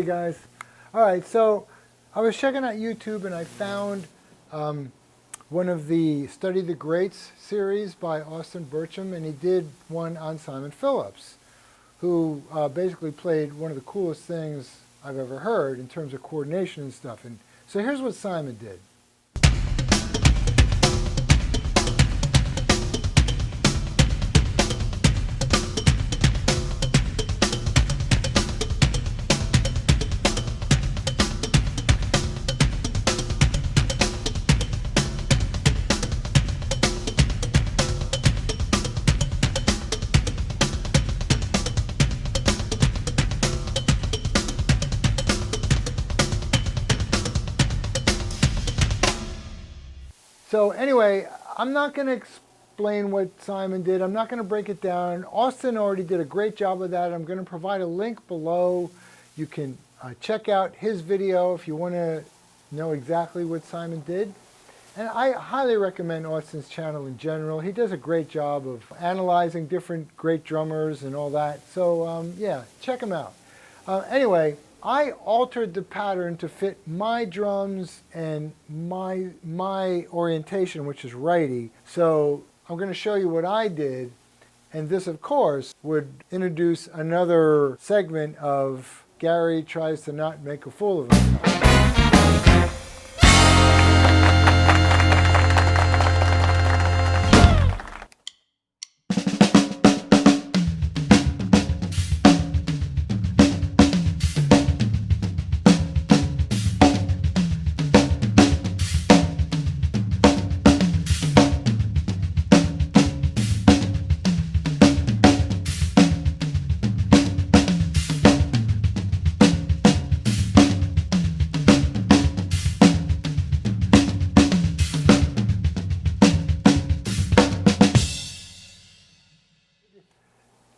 guys. All right, so I was checking out YouTube and I found one of the Study the Greats series by Austin Burcham, and he did one on Simon Phillips, who basically played one of the coolest things I've ever heard in terms of coordination and stuff. And so here's what Simon did. So anyway, I'm not going to explain what Simon did. I'm not going to break it down. Austin already did a great job of that. I'm going to provide a link below. You can check out his video if you want to know exactly what Simon did. And I highly recommend Austin's channel in general. He does a great job of analyzing different great drummers and all that. So yeah, check him out. Anyway, I altered the pattern to fit my drums and my orientation, which is righty. So I'm going to show you what I did. And this, of course, would introduce another segment of Gary tries to not make a fool of himself.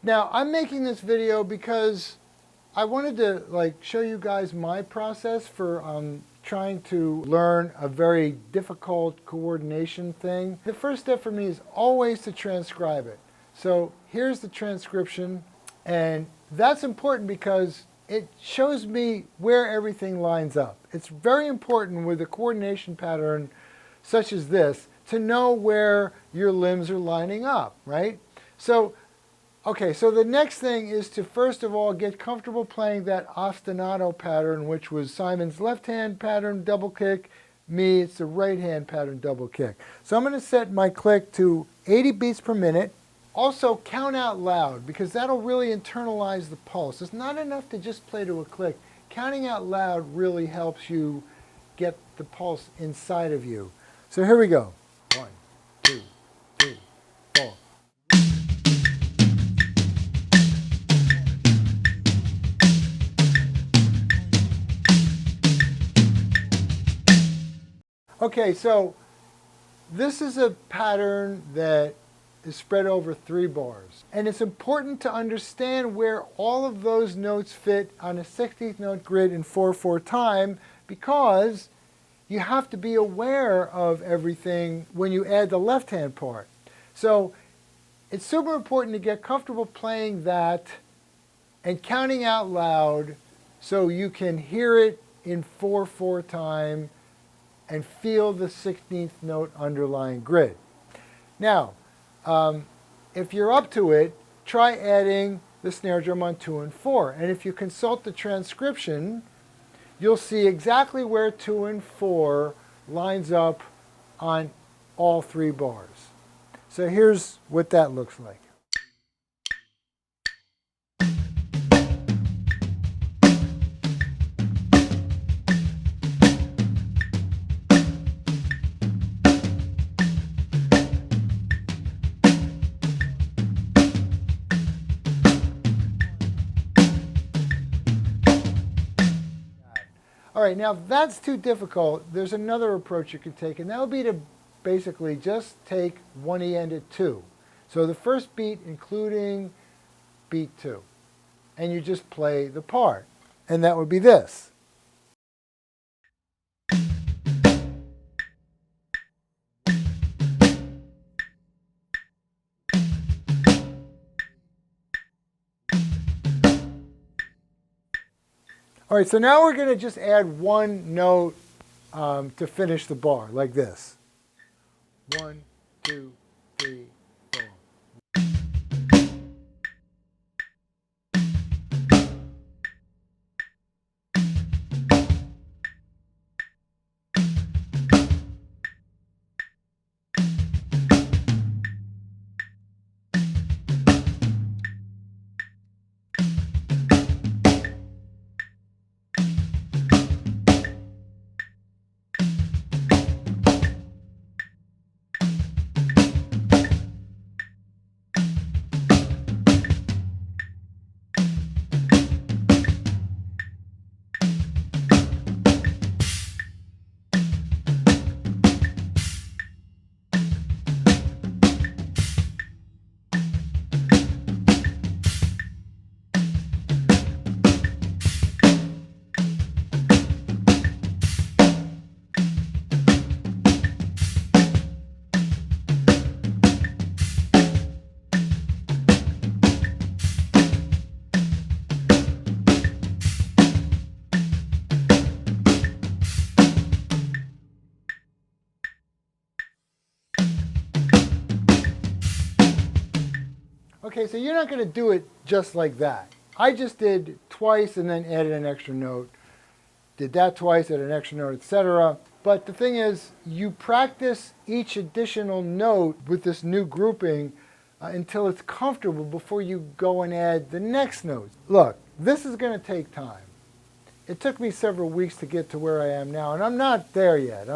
Now, I'm making this video because I wanted to show you guys my process for trying to learn a very difficult coordination thing. The first step for me is always to transcribe it. So here's the transcription, and that's important because it shows me where everything lines up. It's very important with a coordination pattern such as this to know where your limbs are lining up, right? So okay, so the next thing is to first of all get comfortable playing that ostinato pattern, which was Simon's left hand pattern double kick. Me, it's the right hand pattern double kick. So I'm going to set my click to 80 beats per minute. Also count out loud, because that'll really internalize the pulse. It's not enough to just play to a click. Counting out loud really helps you get the pulse inside of you. So here we go. 1, 2, 3, 4. Okay, so this is a pattern that is spread over 3 bars. And it's important to understand where all of those notes fit on a 16th note grid in 4/4 time, because you have to be aware of everything when you add the left hand part. So it's super important to get comfortable playing that and counting out loud so you can hear it in 4/4 time and feel the 16th note underlying grid. Now, if you're up to it, try adding the snare drum on 2 and 4. And if you consult the transcription, you'll see exactly where 2 and 4 lines up on all 3 bars. So here's what that looks like. All right, now if that's too difficult, there's another approach you can take, and that would be to basically just take 1E ended 2. So the first beat including beat 2. And you just play the part. And that would be this. All right, so now we're going to just add one note to finish the bar, like this. 1, 2, 3, 4. Okay, so you're not going to do it just like that. I just did twice and then added an extra note. Did that twice, added an extra note, etc. But the thing is, you practice each additional note with this new grouping until it's comfortable before you go and add the next note. Look, this is going to take time. It took me several weeks to get to where I am now, and I'm not there yet.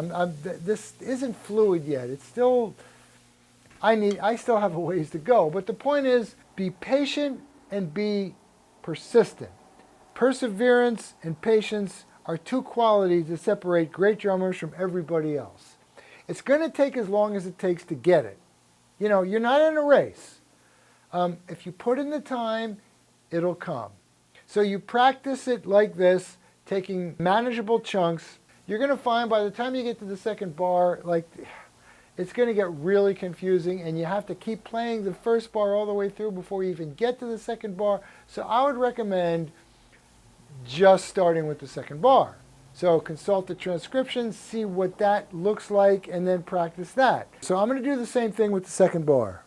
This isn't fluid yet. It's still... I still have a ways to go, but the point is, be patient and be persistent. Perseverance and patience are two qualities that separate great drummers from everybody else. It's going to take as long as it takes to get it. You know, you're not in a race. If you put in the time, it'll come. So you practice it like this, taking manageable chunks. You're going to find by the time you get to the second bar, like... it's going to get really confusing, and you have to keep playing the first bar all the way through before you even get to the second bar. So I would recommend just starting with the second bar. So consult the transcription, see what that looks like, and then practice that. So I'm going to do the same thing with the second bar.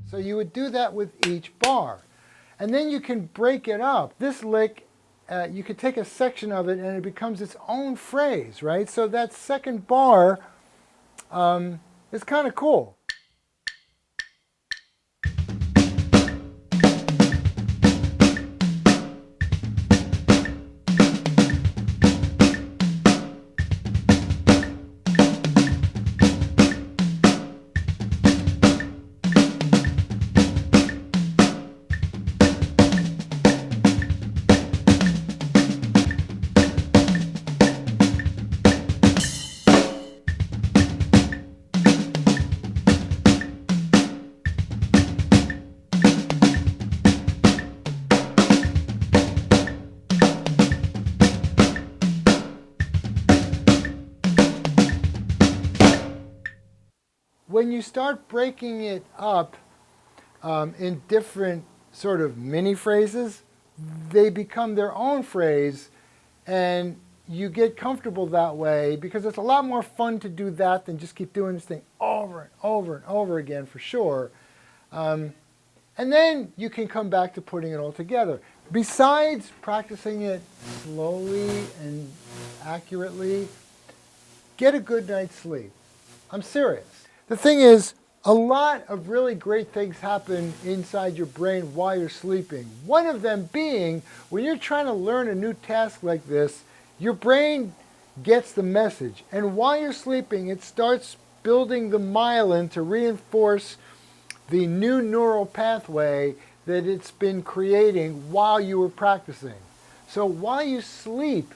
So you would do that with each bar. And then you can break it up. This lick, you could take a section of it and it becomes its own phrase, right? So that second bar is kind of cool. When you start breaking it up in different sort of mini phrases, they become their own phrase, and you get comfortable that way because it's a lot more fun to do that than just keep doing this thing over and over and over again for sure. And then you can come back to putting it all together. Besides practicing it slowly and accurately, get a good night's sleep. I'm serious. The thing is, a lot of really great things happen inside your brain while you're sleeping. One of them being, when you're trying to learn a new task like this, your brain gets the message. And while you're sleeping, it starts building the myelin to reinforce the new neural pathway that it's been creating while you were practicing. So while you sleep,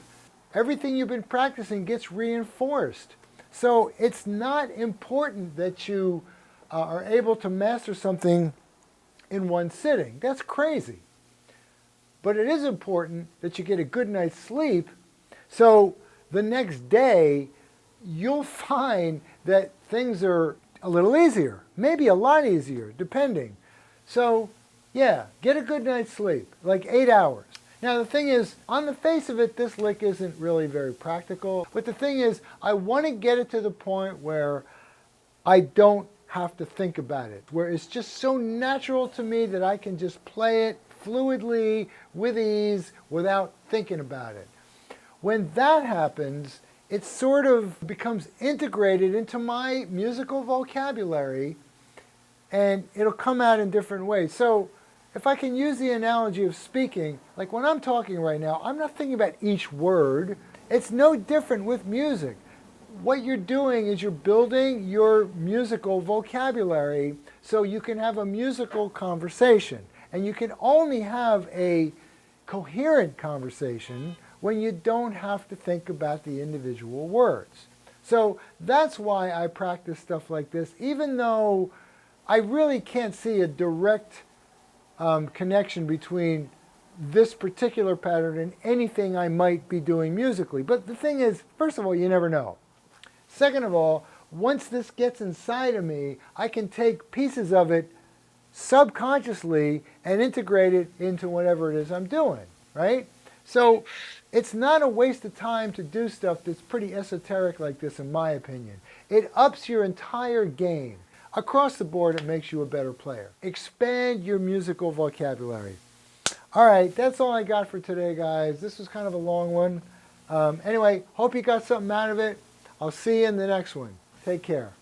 everything you've been practicing gets reinforced. So it's not important that you are able to master something in one sitting. That's crazy. But it is important that you get a good night's sleep, so the next day you'll find that things are a little easier, maybe a lot easier, depending. So yeah, get a good night's sleep, like 8 hours. Now the thing is, on the face of it, this lick isn't really very practical. But the thing is, I want to get it to the point where I don't have to think about it, where it's just so natural to me that I can just play it fluidly, with ease, without thinking about it. When that happens, it sort of becomes integrated into my musical vocabulary, and it'll come out in different ways. So if I can use the analogy of speaking, like when I'm talking right now, I'm not thinking about each word. It's no different with music. What you're doing is you're building your musical vocabulary so you can have a musical conversation. And you can only have a coherent conversation when you don't have to think about the individual words. So that's why I practice stuff like this, even though I really can't see a direct connection between this particular pattern and anything I might be doing musically. But the thing is, first of all, you never know. Second of all, once this gets inside of me, I can take pieces of it subconsciously and integrate it into whatever it is I'm doing, right? So it's not a waste of time to do stuff that's pretty esoteric like this, in my opinion. It ups your entire game. Across the board, it makes you a better player. Expand your musical vocabulary. All right, that's all I got for today, guys. This was kind of a long one. Anyway, hope you got something out of it. I'll see you in the next one. Take care.